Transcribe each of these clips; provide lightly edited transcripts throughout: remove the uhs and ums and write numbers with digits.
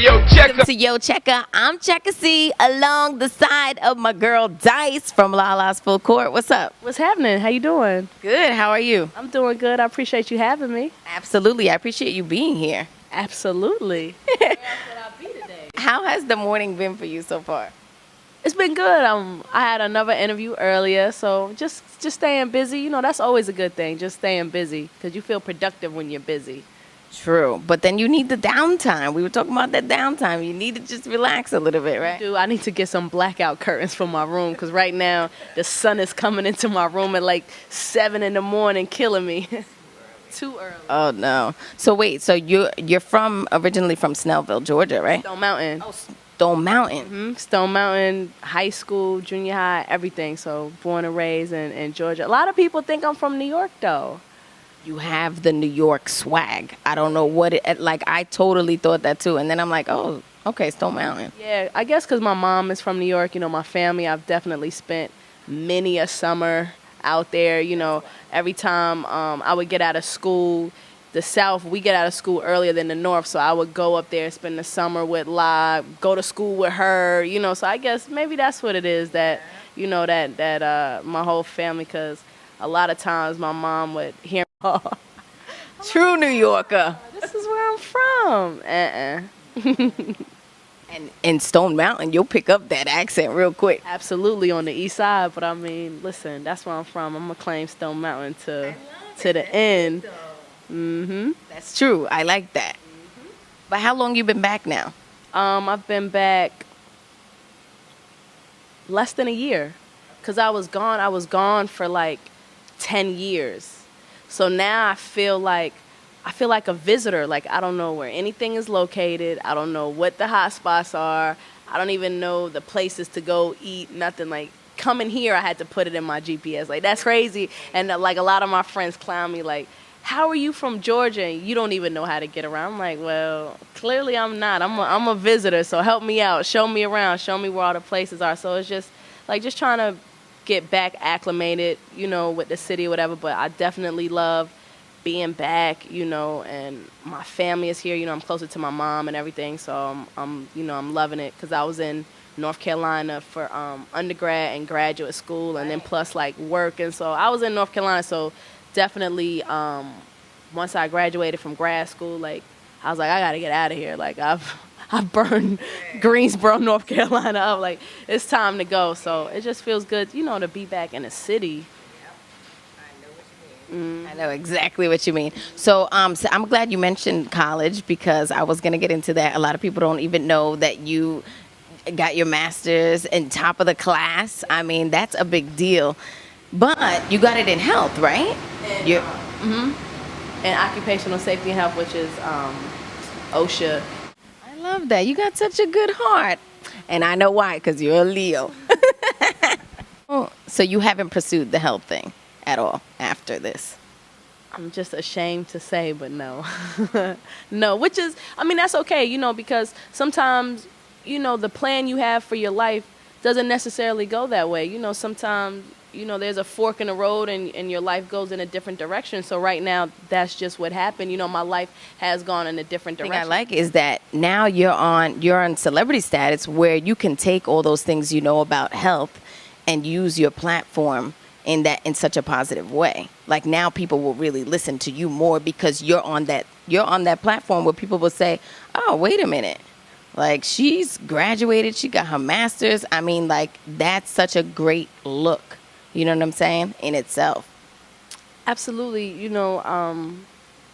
yo, Welcome to Yo Checka. I'm Checka C along the side of my girl Dice from LALAs Full Court. What's up? What's happening? How you doing? Good. How are you? I'm doing good. I appreciate you having me. Absolutely. I appreciate you being here. Absolutely. How has the morning been for you so far? It's been good. I had another interview earlier, so just staying busy. You know, that's always a good thing. Just staying busy because you feel productive when you're busy. True. But then you need the downtime. We were talking about that downtime. You need to just relax a little bit, right? I need to get some blackout curtains for my room because right now the sun is coming into my room at like 7 in the morning, killing me. Too early. Oh, no. So wait, so you're originally from Snellville, Georgia, right? Stone Mountain. Oh, Stone Mountain. Mm-hmm. Stone Mountain, high school, junior high, everything. So born and raised in Georgia. A lot of people think I'm from New York, though. You have the New York swag. I don't know what it, like, I totally thought that too. And then I'm like, oh, okay, Stone Mountain. Yeah, I guess because my mom is from New York, you know, my family, I've definitely spent many a summer out there. You know, every time I would get out of school, the South, we get out of school earlier than the North, so I would go up there, spend the summer with La, go to school with her, you know, so I guess maybe that's what it is that, you know, that my whole family, because a lot of times my mom would hear True New Yorker. This is where I'm from. And in Stone Mountain, you'll pick up that accent real quick. Absolutely, on the east side, but I mean, listen, that's where I'm from. I'm going to claim Stone Mountain to the end. Mm-hmm. That's true. I like that. Mm-hmm. But how long you been back now? I've been back less than a year because I was gone for like 10 years. So now I feel like a visitor. Like, I don't know where anything is located. I don't know what the hot spots are. I don't even know the places to go eat, nothing. Like, coming here, I had to put it in my GPS. Like, that's crazy. And like, a lot of my friends clown me like, how are you from Georgia and you don't even know how to get around? I'm like, well, clearly I'm not. I'm a visitor, so help me out. Show me around. Show me where all the places are. So it's just trying to get back acclimated, you know, with the city or whatever. But I definitely love being back, you know, and my family is here. You know, I'm closer to my mom and everything. So I'm loving it because I was in North Carolina for undergrad and graduate school and then plus like work. And so I was in North Carolina. So definitely once I graduated from grad school, like I was like, I got to get out of here. Like I've burned Greensboro, North Carolina up. Like, it's time to go. So it just feels good, you know, to be back in the city. I know exactly what you mean. So, so I'm glad you mentioned college because I was going to get into that. A lot of people don't even know that you got your master's and top of the class. I mean, that's a big deal. But you got it in health, right? And occupational safety and health, which is OSHA. I love that. You got such a good heart. And I know why, because you're a Leo. So you haven't pursued the health thing at all after this? I'm just ashamed to say, but no. No, which is, I mean, that's okay, you know, because sometimes, you know, the plan you have for your life doesn't necessarily go that way. You know, sometimes, you know, there's a fork in the road and your life goes in a different direction. So right now, that's just what happened. You know, my life has gone in a different direction. The thing I like is that now you're on celebrity status where you can take all those things you know about health and use your platform in such a positive way. Like, now people will really listen to you more because you're on that platform where people will say, oh, wait a minute. Like, she's graduated, she got her master's. I mean, like, that's such a great look. You know what I'm saying? In itself. Absolutely. You know,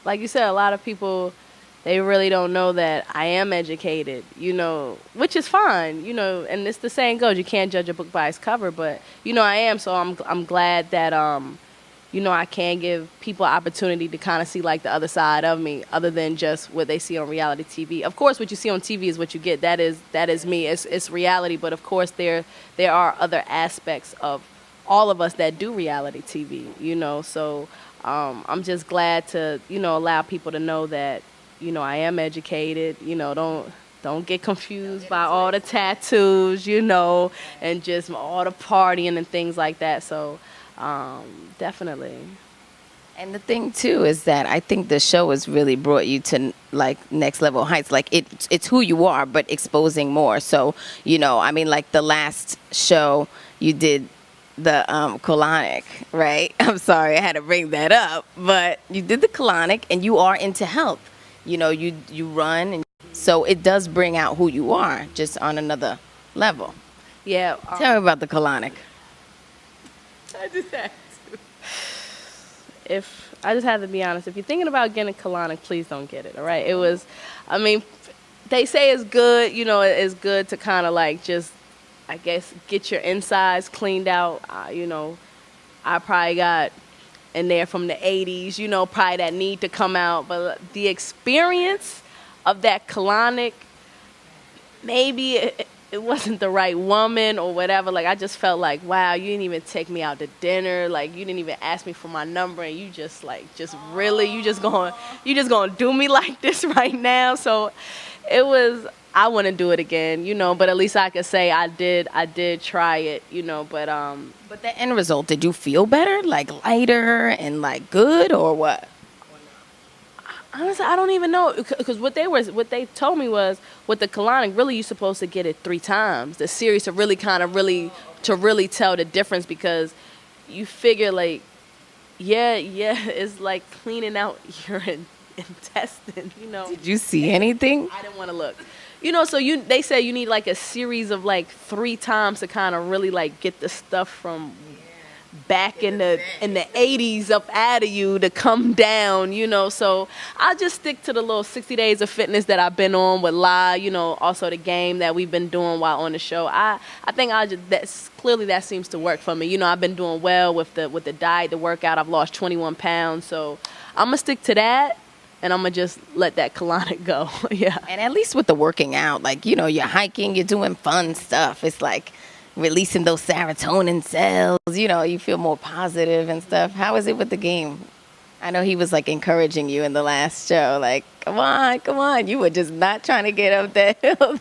like you said, a lot of people, they really don't know that I am educated, you know, which is fine, you know, and it's the saying goes, you can't judge a book by its cover, but, you know, I am. So I'm glad that, you know, I can give people opportunity to kind of see like the other side of me other than just what they see on reality TV. Of course, what you see on TV is what you get. That is me. It's reality. But of course, there are other aspects of all of us that do reality TV, you know. So I'm just glad to, you know, allow people to know that, you know, I am educated. You know, don't get confused by all the tattoos, you know, and just all the partying and things like that. So definitely. And the thing too is that I think the show has really brought you to like next level heights. Like it's who you are, but exposing more. So I mean, like the last show you did, the colonic, right? I'm sorry, I had to bring that up, but you did the colonic, and you are into health. You run, and so it does bring out who you are, just on another level. Yeah. Tell me about the colonic. I just had to. If I just have to be honest, if you're thinking about getting colonic, please don't get it. All right. It was, I mean, they say it's good. It's good to kind of like just, I guess, get your insides cleaned out. I probably got in there from the 80s. Probably that need to come out. But the experience of that colonic, maybe it wasn't the right woman or whatever. Like, I just felt like, wow, you didn't even take me out to dinner. Like, you didn't even ask me for my number, and you just really, you just gonna do me like this right now. So it was, I wouldn't do it again, but at least I could say I did try it, But the end result, did you feel better, like lighter and like good, or what? Honestly, I don't even know, because what they told me was with the colonic, really you're supposed to get it 3 times the series to really tell the difference, because you figure like yeah it's like cleaning out your intestine. Did you see anything? I didn't want to look. So they say you need like a series of like 3 times to kind of really like get the stuff from back in the 80s up out of you to come down, so I'll just stick to the little 60 days of fitness that I've been on with La, also the game that we've been doing while on the show. I think that seems to work for me. I've been doing well with the diet, the workout. I've lost 21 pounds, so I'm gonna stick to that, and I'm gonna just let that colonic go. Yeah. And at least with the working out, like you're hiking, you're doing fun stuff. It's like releasing those serotonin cells, you feel more positive and stuff. How is it with the game? I know he was like encouraging you in the last show, like, come on. You were just not trying to get up that hill,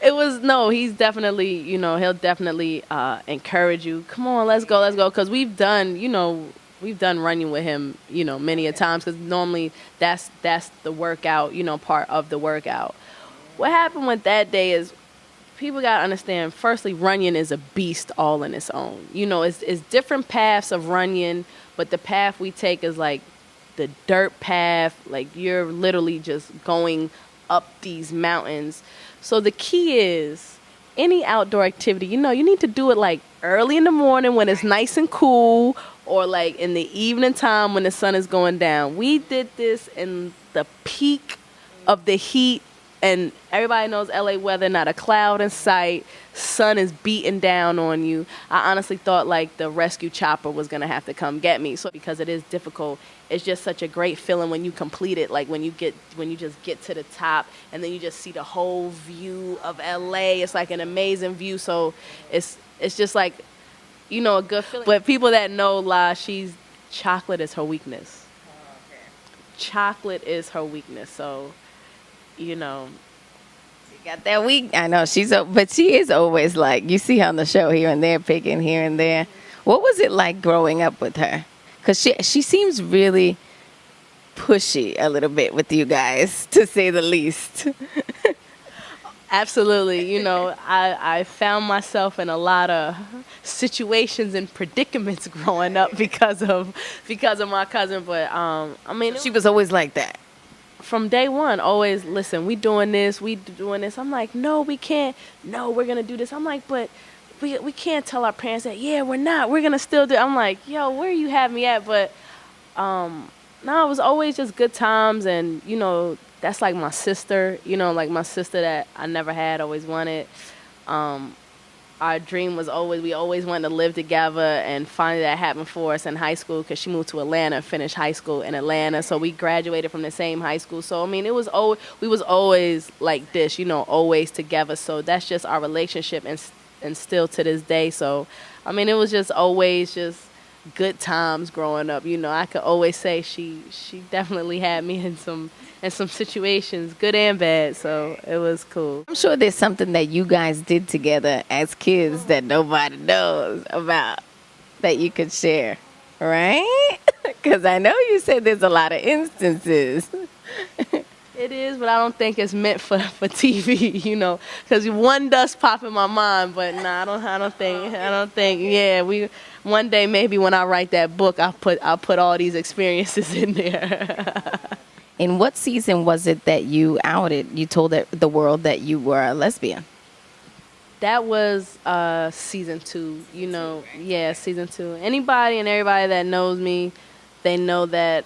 though. He's definitely, he'll definitely encourage you. Come on, let's go. Because we've done Runyon with him, many a times, because normally that's the workout, part of the workout. What happened with that day is, people got to understand, firstly, Runyon is a beast all in its own. It's different paths of Runyon, but the path we take is like the dirt path. Like, you're literally just going up these mountains. So the key is, any outdoor activity, you need to do it like early in the morning when it's nice and cool, or like in the evening time when the sun is going down. We did this in the peak of the heat. And everybody knows LA weather, not a cloud in sight. Sun is beating down on you. I honestly thought like the rescue chopper was going to have to come get me. So because it is difficult, it's just such a great feeling when you complete it. Like when you just get to the top, and then you just see the whole view of LA. It's like an amazing view. So it's just like, a good feeling. But people that know La, chocolate is her weakness. Oh, okay. Chocolate is her weakness. So, she got that weak. I know but she is always like, you see her on the show here and there, picking here and there. What was it like growing up with her? Because she seems really pushy a little bit with you guys, to say the least. Absolutely. I found myself in a lot of situations and predicaments growing up because of my cousin. But she was always like that. From day one, always, listen, we doing this. I'm like, no, we can't. No, we're going to do this. I'm like, but we can't tell our parents that, yeah, we're not. We're going to still do it. I'm like, yo, where you have me at? But, no, it was always just good times. And, that's like my sister, like my sister that I never had, always wanted. Our dream was we always wanted to live together, and finally that happened for us in high school, because she moved to Atlanta and finished high school in Atlanta. So we graduated from the same high school. So, we was always like this, always together. So that's just our relationship, and still to this day. So, it was just always just good times growing up. I could always say she definitely had me in some situations, good and bad, so it was cool. I'm sure there's something that you guys did together as kids that nobody knows about that you could share, right? Because I know you said there's a lot of instances. It is, but I don't think it's meant for TV, because one does pop in my mind, but nah, I don't think, yeah, one day maybe when I write that book, I'll put all these experiences in there. In what season was it that you told the world that you were a lesbian? That was season 2, yeah, season 2. Anybody and everybody that knows me, they know that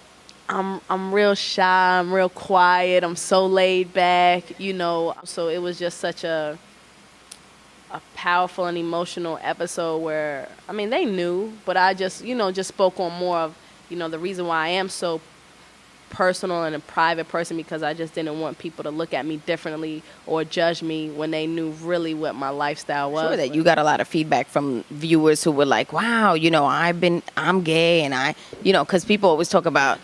I'm real shy, I'm real quiet, I'm so laid back, So it was just such a powerful and emotional episode where, they knew, but I just, just spoke on more of, the reason why I am so personal and a private person, because I just didn't want people to look at me differently or judge me when they knew really what my lifestyle was. Sure, that you got a lot of feedback from viewers who were like, wow, I'm gay, and because people always talk about,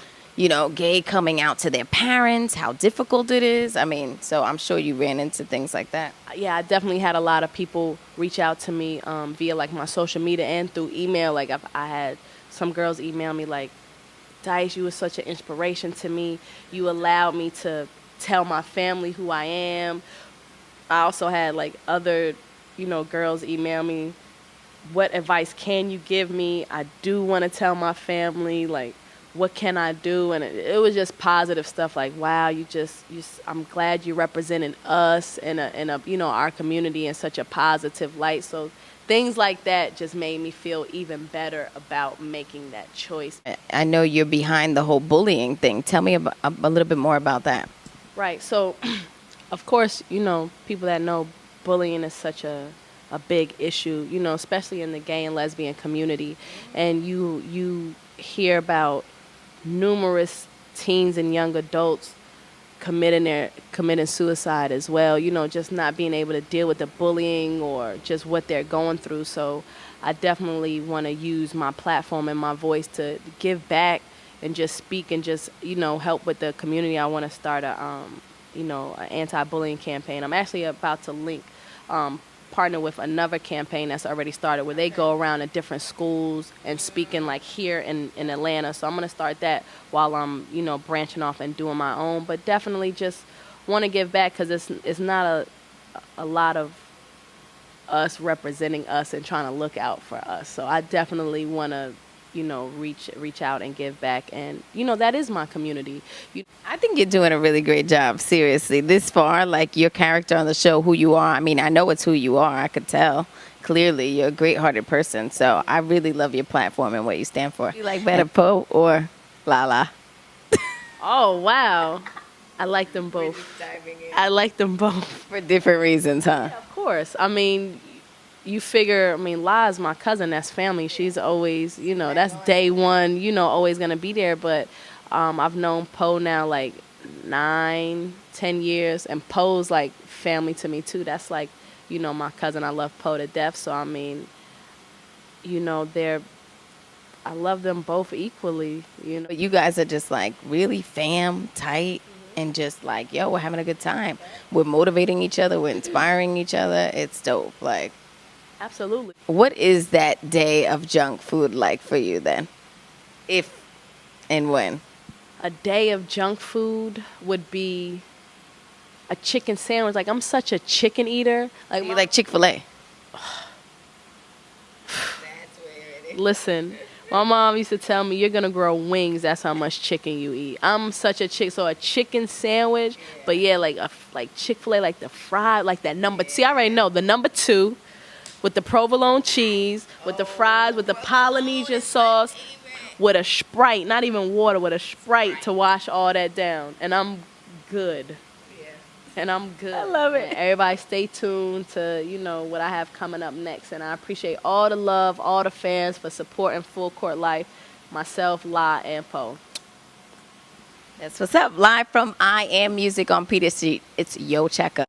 gay coming out to their parents, how difficult it is. So I'm sure you ran into things like that. Yeah, I definitely had a lot of people reach out to me via like my social media and through email. Like I had some girls email me like, Dice, you were such an inspiration to me. You allowed me to tell my family who I am. I also had like other, girls email me, what advice can you give me? I do want to tell my family, like, what can I do? And it was just positive stuff like, wow, I'm glad you represented us in a our community in such a positive light. So things like that just made me feel even better about making that choice. I know you're behind the whole bullying thing. Tell me a little bit more about that. Right. So, of course, people that know bullying is such a big issue, especially in the gay and lesbian community. And you hear about numerous teens and young adults committing suicide as well, just not being able to deal with the bullying or just what they're going through. So I definitely want to use my platform and my voice to give back and just speak and just, help with the community. I want to start an anti-bullying campaign. I'm actually about to partner with another campaign that's already started where they go around to different schools and speaking like here in Atlanta. So I'm going to start that while I'm, branching off and doing my own. But definitely just want to give back because it's not a lot of us representing us and trying to look out for us. So I definitely want to, reach out and give back. And, that is my community. I think you're doing a really great job, seriously. This far, like your character on the show, who you are. I know it's who you are. I could tell. Clearly, you're a great-hearted person. So I really love your platform and what you stand for. You like better Poe or Lala? Oh, wow. I like them both. I like them both. For different reasons, huh? Yeah, of course. You figure, La is my cousin, that's family. She's always, that's day one, always going to be there. But I've known Poe now like 9-10 years, and Poe's like family to me too. That's like, my cousin. I love Poe to death. So, I love them both equally, You guys are just like really fam tight. And just like, yo, we're having a good time. We're motivating each other. We're inspiring each other. It's dope. Like, absolutely. What is that day of junk food like for you then? If and when? A day of junk food would be a chicken sandwich. Like, I'm such a chicken eater. Like, you like Chick-fil-A? That's where it is. Listen, my mom used to tell me, you're going to grow wings. That's how much chicken you eat. I'm such a chick. So a chicken sandwich. Yeah. But yeah, like Chick-fil-A, like the fried, like that number. See, I already know. The number 2 with the provolone cheese, with the fries, with the Polynesian sauce, with a Sprite. Not even water, with a Sprite to wash all that down. And I'm good. And I'm good. I love it. And everybody stay tuned to, what I have coming up next. And I appreciate all the love, all the fans for supporting Full Court Life, myself, La, and Poe. That's what's up. Live from I Am Music on Peter Street. It's Yo Checka.